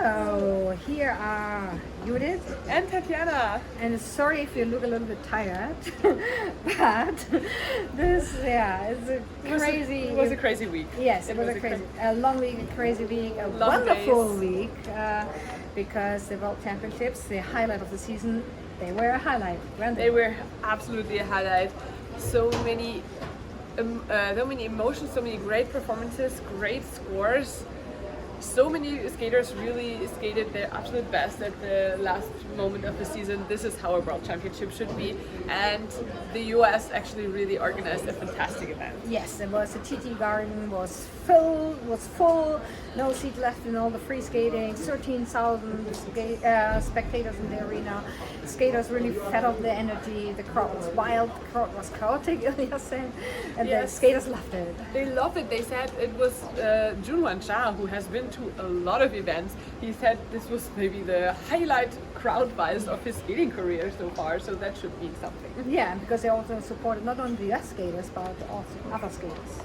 So here are Judith and Tatjana. and sorry if you look a little bit tired, but this it's a crazy. It was a crazy week. Yes, it was a long week, a crazy week, a wonderful week because the World Championships, the highlight of the season, they were a highlight, weren't they? They were absolutely a highlight. So many emotions, so many great performances, great scores. So many skaters really skated their absolute best at the last moment of the season. This is how a World Championship should be, and the US actually really organized a fantastic event. Yes, it was. The TT Garden was full, no seat left in all the free skating. 13,000 spectators in the arena. Skaters really fed off the energy. The crowd was wild. The crowd was chaotic, Ilya said, and the skaters loved it. They loved it. They said it was Junwan Cha, who has been to a lot of events. He said this was maybe the highlight crowd-wise of his skating career so far, so that should mean something. Yeah, because they also supported not only the US skaters, but also other skaters.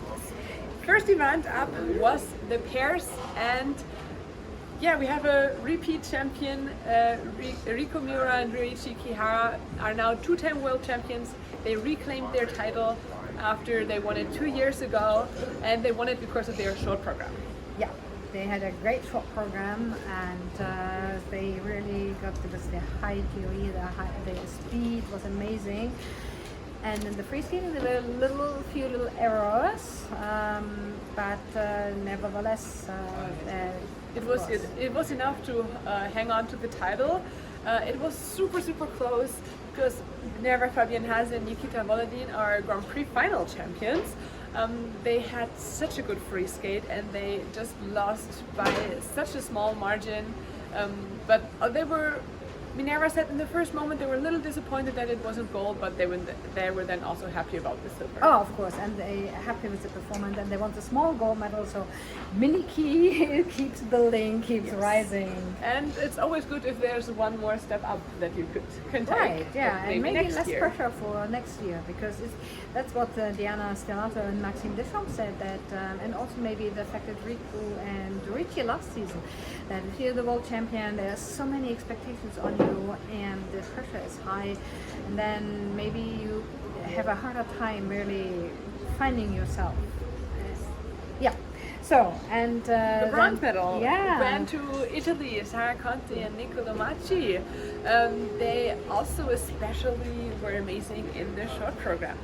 First event up was the pairs, and we have a repeat champion. Riko Miura and Ryuichi Kihara are now two-time world champions. They reclaimed their title after they won it 2 years ago, and they won it because of their short program. Yeah, they had a great short program, and they really got the high theory, the speed was amazing. And in the free skating, there were a few little errors, but nevertheless, it was enough to hang on to the title. It was super close because Nerva Fabian Hase and Nikita Volodin are Grand Prix final champions. They had such a good free skate and they just lost by such a small margin. But they were. Minerva said in the first moment they were a little disappointed that it wasn't gold, but they were then also happy about the silver. Oh, of course, and they are happy with the performance, and they want a small gold medal. So, Miniki keeps building, keeps rising, and it's always good if there's one more step up that you can take. Right, yeah, and maybe less year. pressure for next year because that's what Diana Stellato and Maxime Deschamps said. That and also maybe the fact that Riku and Richie last season, that if you're the world champion, there's so many expectations on you. And the pressure is high, and then maybe you have a harder time really finding yourself. Yeah. So, and the bronze medal went to Italy, Sara Conti and Niccolo Macci. They also especially were amazing in the short program.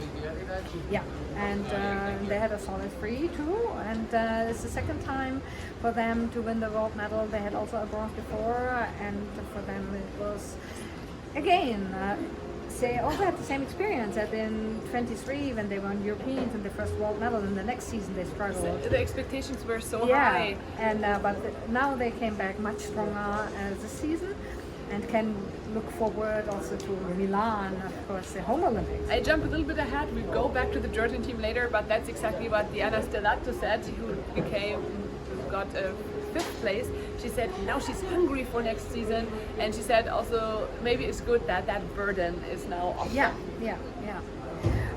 Yeah, and they had a solid free too, and it's the second time for them to win the gold medal. They had also a bronze before, and for them it was, again, they also had the same experience that in 23 when they won Europeans in the first world medal, and the next season they struggled. The expectations were so high. And but now they came back much stronger this season and can look forward also to Milan, of course, the home Olympics. I jump a little bit ahead. We go back to the Georgian team later, but that's exactly what Diana Stellato said, who got a 5th place. She said now she's hungry for next season, and she said also maybe it's good that burden is now off. Yeah.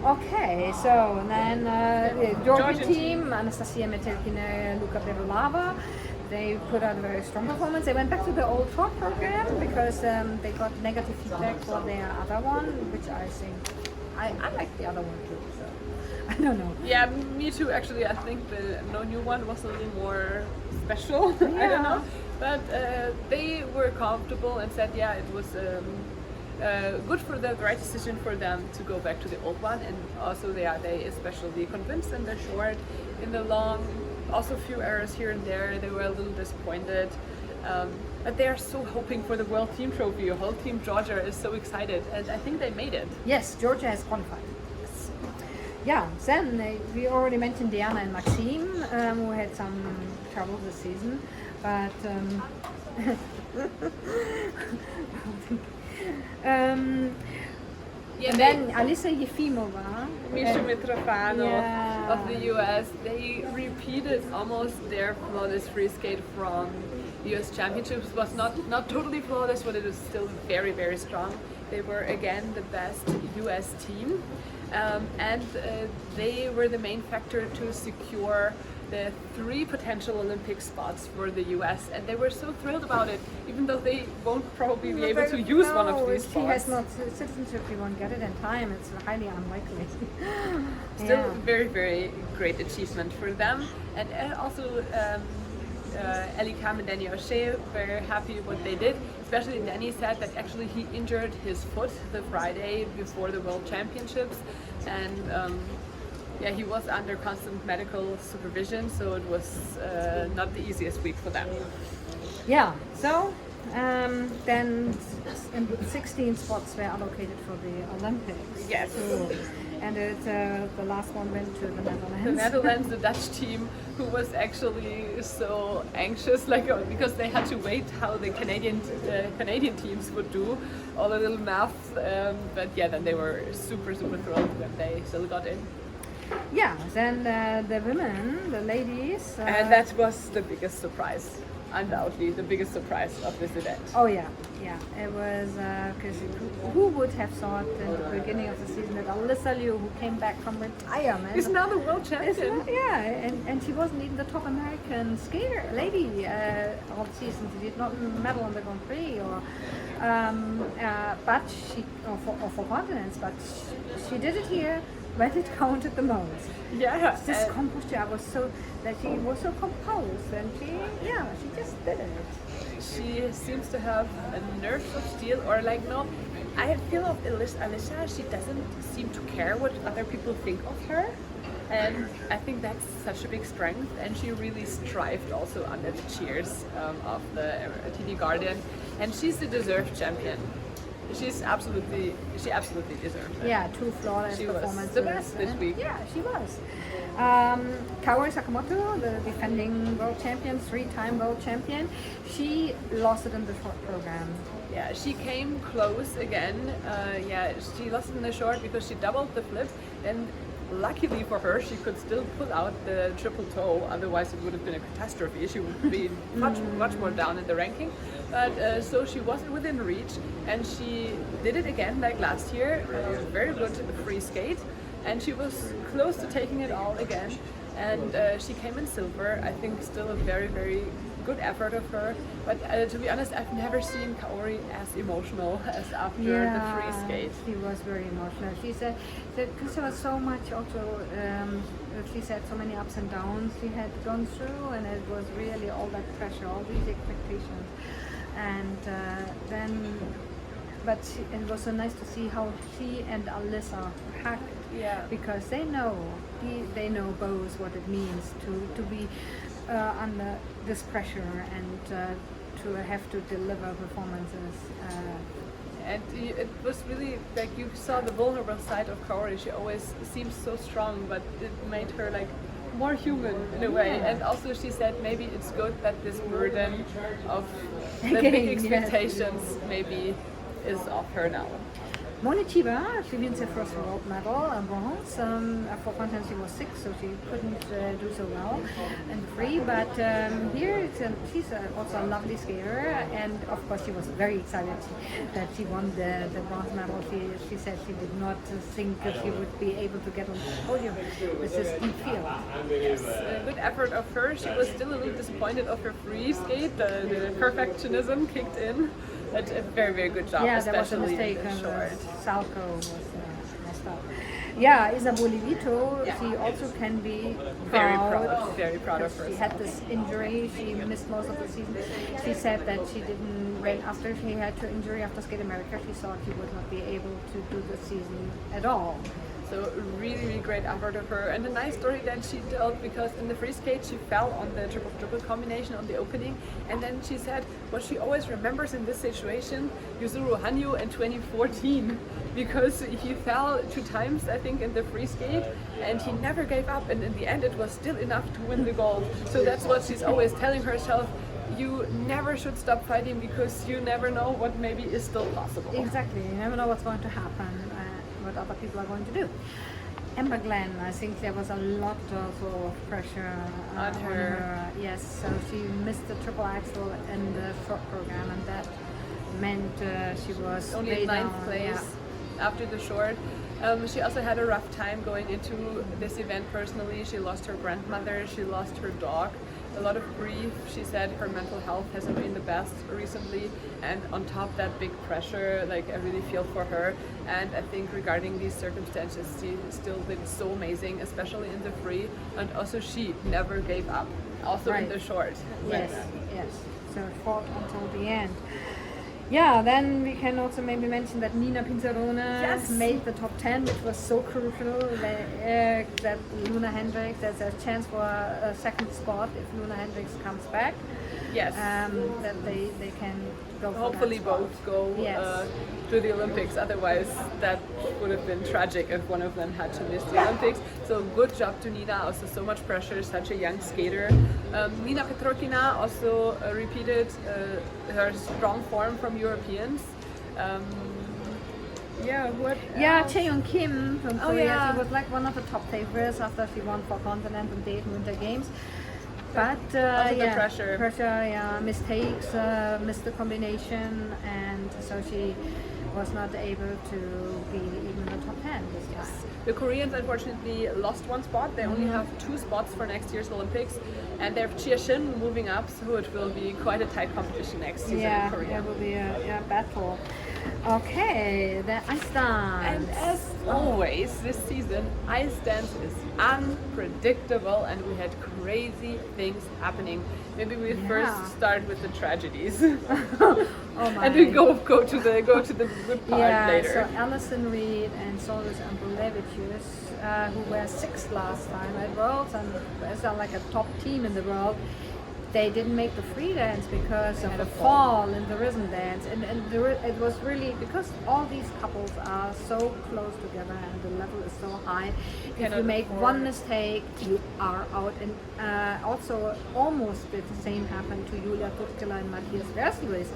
Okay, so then the Georgian team, Anastasia Metelkina, Luka Berulava, they put out a very strong performance. They went back to the old short program because they got negative feedback for their other one, which I think I like the other one too. So I don't know. Yeah, me too. Actually, I think the no new one was a little more special. Yeah. I don't know, but they were comfortable and said, yeah, it was good for the right decision for them to go back to the old one. And also, they especially convinced in the short, in the long. Also, a few errors here and there. They were a little disappointed. But they are so hoping for the World Team Trophy. The whole Team Georgia is so excited, and I think they made it. Yes, Georgia has qualified. Yes. Yeah, then we already mentioned Diana and Maxime, who had some trouble this season, but and then Alisa Yefimova, Misha Mitrofano of the US, they repeated almost their flawless free skate from US Championships. It was not totally flawless, but it was still very strong. They were again the best US team. and they were the main factor to secure the 3 potential Olympic spots for the US, and they were so thrilled about it, even though they won't probably be able to use one of these spots. She has not citizenship, she won't get it in time, it's highly unlikely. Still very, very great achievement for them. And also Ellie Kam and Danny O'Shea were happy what they did. Especially Danny said that actually he injured his foot the Friday before the World Championships, and he was under constant medical supervision, so it was not the easiest week for them. Yeah, so then 16 spots were allocated for the Olympics. Yes. So, and the last one went to the Netherlands. The Netherlands, the Dutch team, who was actually so anxious, because they had to wait how the Canadian teams would do, all the little math. But then they were super, super thrilled when they still got in. Yeah, then the women, the ladies. And that was the biggest surprise. Undoubtedly the biggest surprise of this event. Oh yeah, it was because who would have thought in the beginning of the season that Alyssa Liu, who came back from retirement, is now the world champion. And she wasn't even the top American skater lady all season. She did not medal on the Grand Prix but she for continents, but she did it here when it counted the most. Yeah, this composure was so that she was so composed, and she just did it. She seems to have a nerve of steel, or I feel of Alyssa, she doesn't seem to care what other people think of her, and I think that's such a big strength. And she really strived also under the cheers of the TV Guardian, and she's the deserved champion. She absolutely deserved it. Yeah, 2 flawless performances. Was the best this week. Yeah, she was. Kaori Sakamoto, the defending world champion, 3-time world champion, she lost it in the short program. Yeah, she came close again. She lost it in the short because she doubled the flip. And luckily for her, she could still pull out the triple toe. Otherwise, it would have been a catastrophe. She would be much more down in the ranking. But so she wasn't within reach, and she did it again like last year. Very good free skate, and she was close to taking it all again. And she came in silver. I think still a very, very good effort of her. But to be honest, I've never seen Kaori as emotional as after the free skate. She was very emotional. She said that because there was so much also. She said so many ups and downs she had gone through, and it was really all that pressure, all these expectations. And it was so nice to see how she and Alyssa hacked, because they know both what it means to be under this pressure and to have to deliver performances. And it was really like you saw the vulnerable side of Kaori. She always seems so strong, but it made her more human in a way. And also she said maybe it's good that this burden of the big expectations maybe is off her now. Moni Chiba, she wins her first world medal, bronze. For continents she was 6, so she couldn't do so well in the free. But here she's also a lovely skater, and of course she was very excited that she won the bronze medal. She said she did not think that she would be able to get on the podium with this deep field. Yes, a good effort of her. She was still a little disappointed of her free skate. The perfectionism kicked in. But a very, very good job, yeah, there was a mistake on the Salco was messed up. Yeah, Isabelle Vito, she also can be very proud of her. She had this injury, she missed most of the season. She said that she didn't, right after she had her injury after Skate America, she thought she would not be able to do the season at all. So really, really great effort of her, and a nice story that she told, because in the free skate she fell on the triple combination on the opening, and then she said what she always remembers in this situation, Yuzuru Hanyu in 2014, because he fell 2 times I think in the free skate, and he never gave up, and in the end it was still enough to win the gold. So that's what she's always telling herself. You never should stop fighting, because you never know what maybe is still possible. Exactly, you never know what's going to happen. What other people are going to do. Amber Glenn, I think there was a lot of pressure on her. Yes, so she missed the triple axel in the short program, and that meant she was only in 9th place after the short. She also had a rough time going into this event personally. She lost her grandmother, she lost her dog, a lot of grief. She said her mental health hasn't been the best recently, and on top that big pressure, like I really feel for her. And I think regarding these circumstances, she still did so amazing, especially in the free, and also she never gave up, also in the short. Yes, yes. So fought until the end. Yeah, then we can also maybe mention that Nina Pinzarone made the top 10, which was so crucial. That Luna Hendricks, there's a chance for a second spot if Luna Hendricks comes back. Yes. That they can go for hopefully that spot. both go to the Olympics. Otherwise, that would have been tragic if one of them had to miss the Olympics. So good job to Nina. Also, so much pressure. Such a young skater. Nina Petrokina also repeated her strong form from Europeans. Chaeyoung Kim from Korea. She was like one of the top favorites after she won for Continent and Dayton Winter Games. But the pressure, mistakes, missed the combination, and so she was not able to be even in the top 10 this time. The Koreans unfortunately lost one spot. They only have 2 spots for next year's Olympics, and they have Chia Shin moving up, so it will be quite a tight competition next season in Korea. Yeah, it will be a battle. Okay, the ice dance. And as always, this season, ice dance is unpredictable, and we had crazy things happening. Maybe we first start with the tragedies, and we go to the good part later. So Alison Reed and Solis Ambulevicius, who were 6th last time at Worlds and are like a top team in the world. They didn't make the free dance because of the fall in the rhythm dance, and it was really because all these couples are so close together and the level is so high. If you make one mistake, you are out. And also almost the same happened to Julia Tutkela and Matthias Versluis,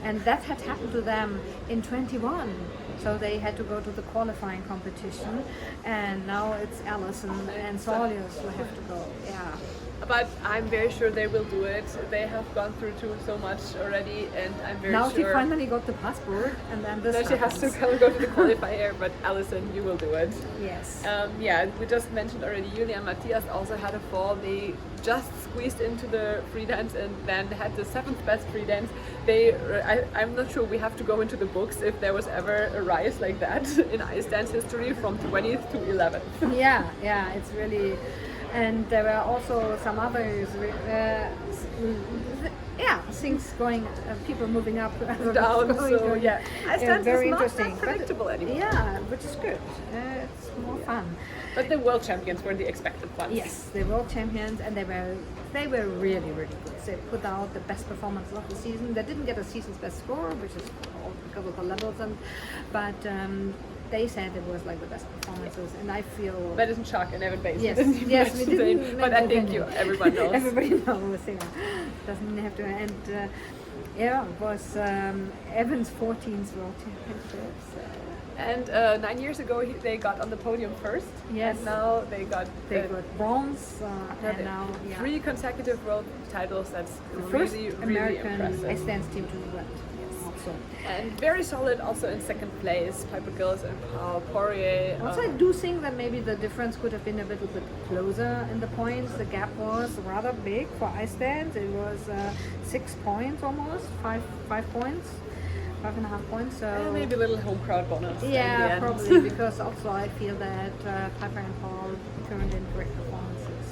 and that had happened to them in 21. So they had to go to the qualifying competition, and now it's Alison and Solius who have to go. Yeah. But I'm very sure they will do it. They have gone through so much already, and I'm very now sure. Now she finally got the passport, and then this. Now she has to go to the qualifier. But Alison, you will do it. Yes. We just mentioned already. Julia and Matthias also had a fall. They just squeezed into the free dance and then had the 7th best free dance. I'm not sure. We have to go into the books if there was ever a rise like that in ice dance history from 20th to 11th. Yeah, it's really. And there were also some others, things going, people moving up, down. Ice dance very is interesting, not predictable anymore. Yeah, which is good. It's more fun. But the world champions were the expected ones. Yes, the world champions, and they were really, really good. They put out the best performance of the season. They didn't get a season's best score, which is all because of the levels, but. They said it was like the best performances, and I feel that isn't shock and Evan Bates. Yes, we didn't. But I think everyone knows. Everybody knows. Yeah, doesn't have to. And it was Evan's 14th World Championships. And 9 years ago, they got on the podium first. Yes. And now they got bronze. And now 3 consecutive world titles. That's the really, first really American impressive. ice dance team to do that. And very solid also in 2nd place, Piper Gills and Paul Poirier. Also, I do think that maybe the difference could have been a little bit closer in the points. The gap was rather big for ice dance. It was 6 points almost, 5 points, 5.5 points. So maybe a little home crowd bonus. Yeah, probably because also I feel that Piper and Paul turned in great performances.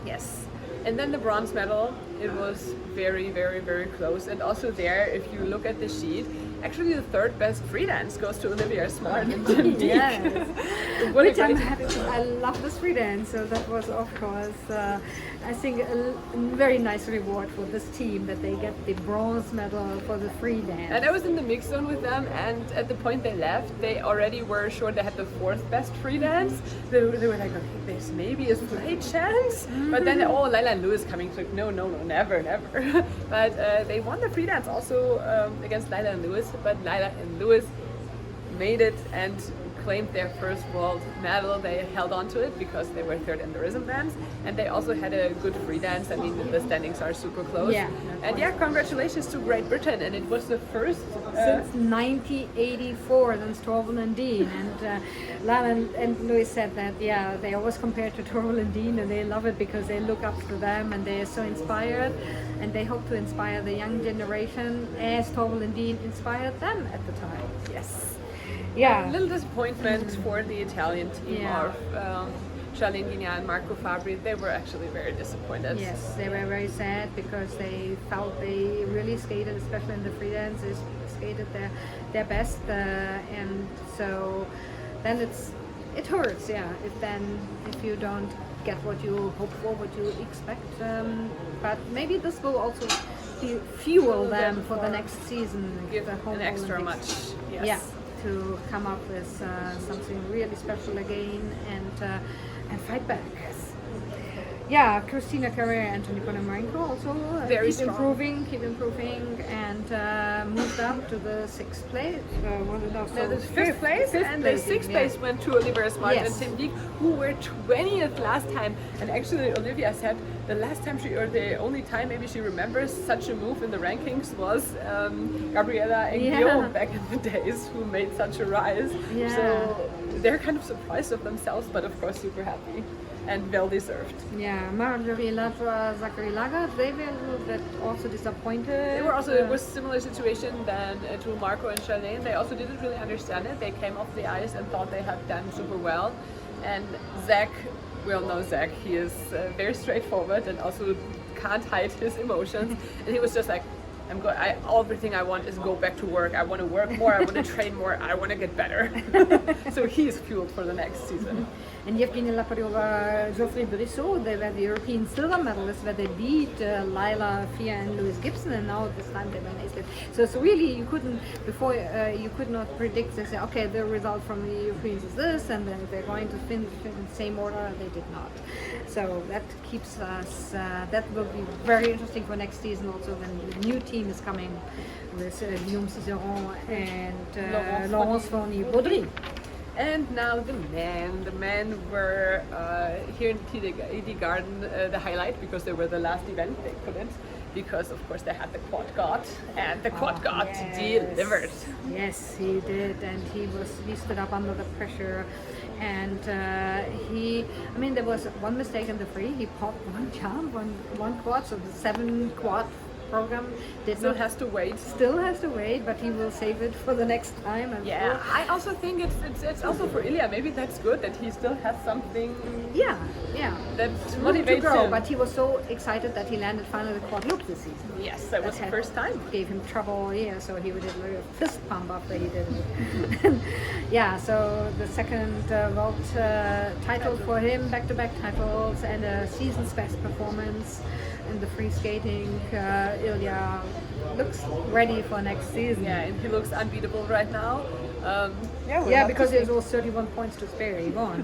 Yes. And then the bronze medal, it was very, very, very close. And also there, if you look at the sheet, actually the 3rd best free dance goes to Olivia Smart and Jim Deek. Yes. Which I'm happy to. I love this free dance, so that was of course, I think a very nice reward for this team that they get the bronze medal for the free dance. And I was in the mix zone with them, and at the point they left, they already were sure they had the 4th best free dance. They were like, okay, there's maybe a slight chance. But then, Lila and Lewis coming, like, no, never. But they won the free dance also against Lila and Lewis, but Lila and Lewis made it and claimed their first world medal. They held on to it because they were third in the rhythm dance, and they also had a good free dance. I mean, the standings are super close. Yeah. And yeah, congratulations to Great Britain, and it was the first Since 1984, then Torval and Dean. And Lana and Louis said that, yeah, they always compare to Torval and Dean, and they love it because they look up to them and they are so inspired, and they hope to inspire the young generation as Torval and Dean inspired them at the time. yes. Yeah. A little disappointment for the Italian team Yeah. of Charlene Guignard and Marco Fabri. They were actually very disappointed. Yes, they were very sad because they felt they really skated, especially in the free dance, they skated their best, and so then it hurts, yeah. If you don't get what you hope for, what you expect, but maybe this will also fuel them for the next season. Give the home an extra Olympics. much. Yes. Yeah, to come up with something really special again and fight back. Yeah, Christina Carrera and Anthony Ponomarenko also Very keep strong. improving, and moved up to the sixth place. The fifth place, and the sixth place went to Olivia Smart Yes. and Tim Beek, who were 20th last time. And actually, Olivia said the last time or the only time maybe she remembers such a move in the rankings was Gabriela and Yeah. Guillaume back in the days, who made such a rise. Yeah. So they're kind of surprised of themselves, but of course super happy and well deserved. Yeah, Marjorie Latra, Zachary Lagarde, they were a little bit also disappointed. They were also, it was a similar situation than to Marco and Charlene. They also didn't really understand it. They came off the ice and thought they had done super well. And Zach, we all know Zach, he is very straightforward and also can't hide his emotions. And he was just like, everything I want is go back to work. I want to work more, I want to train more, I want to get better. So he is fueled for the next season. And Yevgeny Lapadova, Geoffrey Brissot, they were the European silver medalists, where they beat Lila Fia and Louis Gibson, and now this time they were eighth. So it's really, you could not predict this. Okay, the result from the Europeans is this, and then they're going to finish in the same order. They did not. So that keeps us. That will be very interesting for next season. Also, when the new team is coming with Guillaume Cizeron and Laurence Fournier-Baudry. And now the men. The men were here in TD Garden the highlight because they were the last event. They couldn't because, of course, they had the quad god, and the quad god delivered. Yes, he did, and he stood up under the pressure. And there was one mistake in the free. He popped one jump, one quad, so the 7 quad program Still has to wait. but he will save it for the next time. Yeah, I also think it's also for Ilya. Maybe that's good that he still has something. Yeah. That Room to motivates grow, him. but he was so excited that he landed finally the quad loop this season. Yes, that was the had- first time. Gave him trouble, yeah, so he did a little fist pump after he did it. Yeah, so the second world title for him, back-to-back titles, and a season's best performance in the free skating. Ilya looks ready for next season. Yeah, and he looks unbeatable right now. We'll Yeah, have because to it see. was 31 points to spare. He won.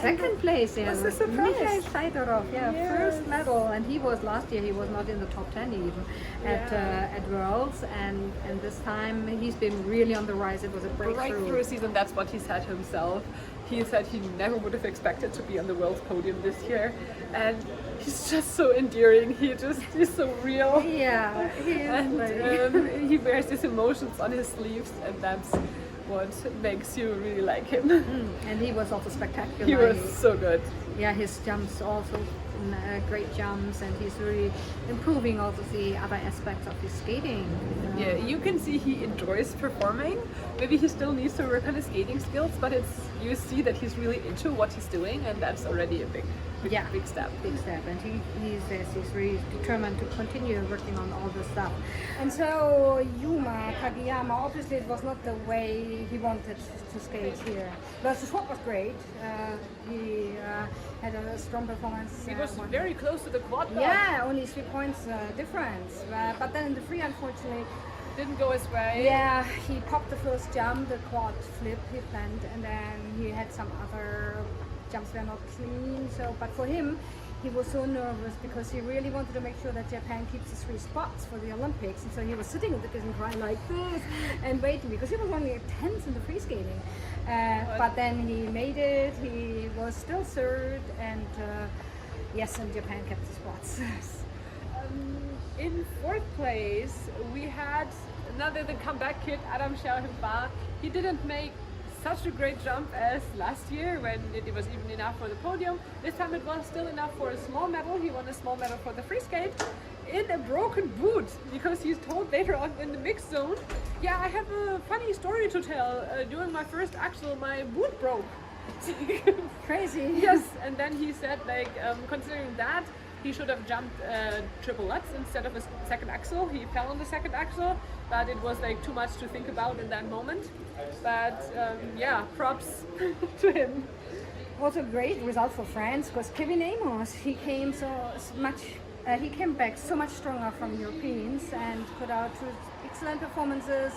Second place, yeah. What's the surprise? Mikhail Saidorov, yeah, Yes. first medal, and he was last year. He was not in the top 10 even at Worlds, and this time he's been really on the rise. It was a Right breakthrough. through a season, that's what he said himself. He said he never would have expected to be on the world's podium this year, and he's just so endearing. He's so real. Yeah, he is. And he wears his emotions on his sleeves, and that's what makes you really like him. And he was also spectacular. He was so good. Yeah, his jumps also great jumps, and he's really improving also the other aspects of his skating. Yeah, you can see he enjoys performing. Maybe he still needs to work on his skating skills, but you see that he's really into what he's doing, and that's already a big step. Big step, and he says he's really determined to continue working on all this stuff. And so Yuma Kagiyama, obviously it was not the way he wanted to skate here. But the shot was great. He had a strong performance. He was very close to the quad guard. Yeah, only 3 points difference. But then in the free, unfortunately, Didn't go his way. yeah, he popped the first jump, the quad flip, he planned, and then he had some other jumps were not clean. So, but for him, he was so nervous because he really wanted to make sure that Japan keeps the 3 spots for the Olympics, and so he was sitting in the kitchen crying like this and waiting because he was only 10th in the free skating. But then he made it. He was still third, and yes, and Japan kept the spots. In 4th place, we had another the comeback kid, Adam Schauhemba. He didn't make such a great jump as last year when it was even enough for the podium. This time it was still enough for a small medal. He won a small medal for the free skate in a broken boot because he's told later on in the mixed zone, yeah, I have a funny story to tell. During my first axel, my boot broke. Crazy. Yes, and then he said, like, considering that, he should have jumped triple lutz instead of a second axel. He fell on the second axel, but it was like too much to think about in that moment. But yeah, props to him. Also great result for France because Kevin Amos, he came he came back so much stronger from Europeans and put out 2 excellent performances.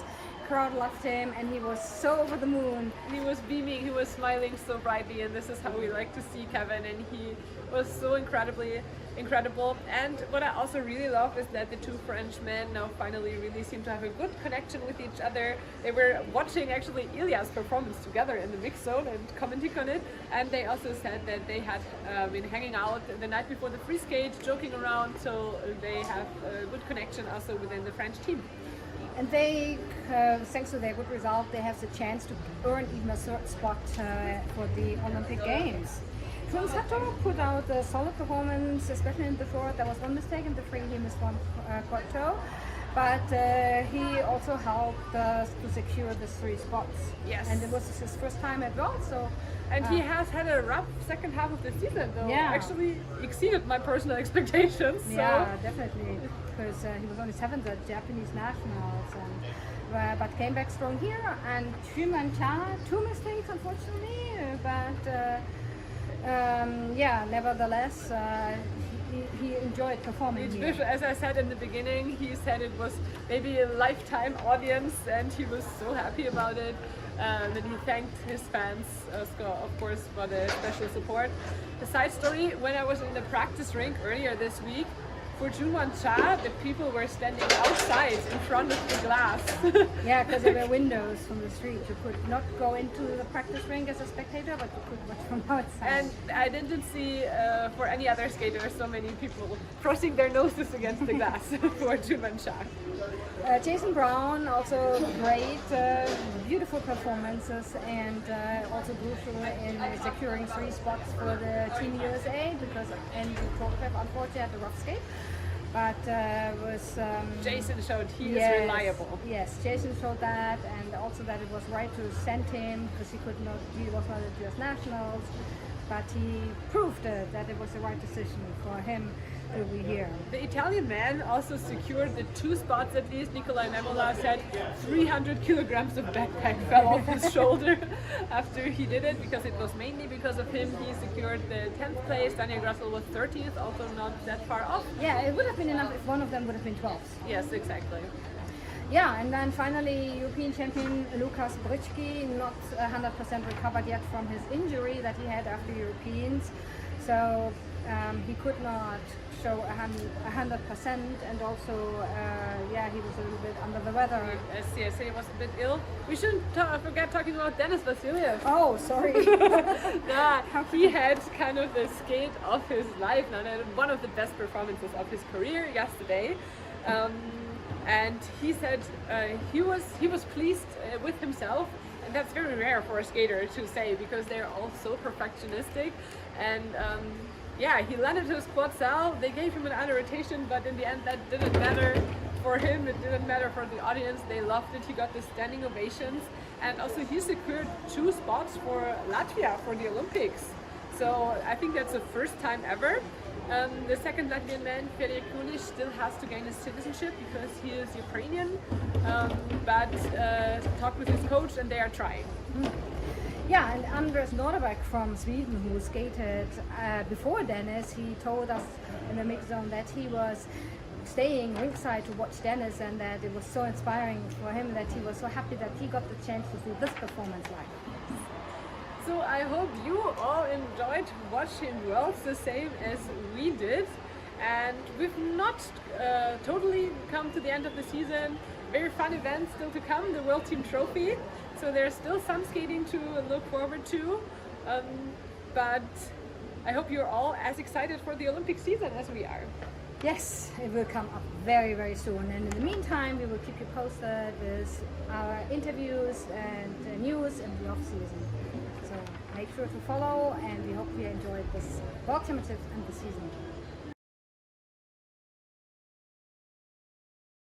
Crowd loved him, and he was so over the moon. He was beaming, he was smiling so brightly, and this is how we like to see Kevin, and he was so incredible. And what I also really love is that the 2 Frenchmen now finally really seem to have a good connection with each other. They were watching actually Ilya's performance together in the mixed zone and commenting on it, and they also said that they had been hanging out the night before the free skate, joking around, so they have a good connection also within the French team. And they, thanks to their good result, they have the chance to earn even a 3rd spot for the Olympic Games. Kun Sato put out a solid performance, especially in the short. There was one mistake in the free, he missed one quad toe. But he also helped us to secure the 3 spots. Yes. And it was his first time at Worlds, so... And he has had a rough second half of the season, though. Yeah. Actually exceeded my personal expectations. So. Yeah, definitely, because he was only 7th at Japanese nationals, and but came back strong here. And Shuman Cha, 2 mistakes unfortunately, but yeah, nevertheless, he enjoyed performing here. As I said in the beginning, he said it was maybe a lifetime audience, and he was so happy about it. And he thanked his fans, of course, for the special support. The side story, when I was in the practice rink earlier this week, for Junwan Cha, the people were standing outside in front of the glass. Yeah, because there were windows from the street. You could not go into the practice rink as a spectator, but you could watch from outside. And I didn't see for any other skater so many people crossing their noses against the glass for Junwan Cha. Jason Brown, also great, beautiful performances, and also crucial in securing 3 spots for the Team USA because Andrew Torcliffe unfortunately had the rough skate. But was Jason showed he is reliable. Yes, Jason showed that, and also that it was right to send him because he was not at US Nationals, but he proved that it was the right decision for him to be here. The Italian man also secured the 2 spots at least. Nikolai Memola said 300 kilograms of backpack fell off his shoulder after he did it, because it was mainly because of him. He secured the 10th place. Daniel Grassel was 30th, also not that far off. Yeah, it would have been enough if one of them would have been 12th. Yes, exactly. Yeah, and then finally European champion Lukas Brycki, not 100% recovered yet from his injury that he had after Europeans. So he could not show 100%, and also yeah, he was a little bit under the weather. As CSA was a bit ill. We shouldn't forget talking about Denis Vasiliev. Oh, sorry. Yeah, he had kind of the skate of his life now, one of the best performances of his career yesterday. And he said he was pleased with himself, and that's very rare for a skater to say, because they're all so perfectionistic. And yeah, he landed his quad sal. They gave him another rotation, but in the end that didn't matter for him. It didn't matter for the audience. They loved it. He got the standing ovations, and also he secured 2 spots for Latvia for the Olympics. So I think that's the first time ever. The second Latvian man, Fedor Kulic, still has to gain his citizenship because he is Ukrainian, but talked with his coach and they are trying. Yeah, and Andres Norderbeck from Sweden, who skated before Dennis, he told us in the mix zone that he was staying ringside to watch Dennis, and that it was so inspiring for him, that he was so happy that he got the chance to see this performance live. So I hope you all enjoyed watching Worlds the same as we did. And we've not totally come to the end of the season. Very fun events still to come, the World Team Trophy. So there's still some skating to look forward to. But I hope you're all as excited for the Olympic season as we are. Yes, it will come up very, very soon. And in the meantime, we will keep you posted with our interviews and news in the off season. So make sure to follow, and we hope you enjoyed this World Championship and the season.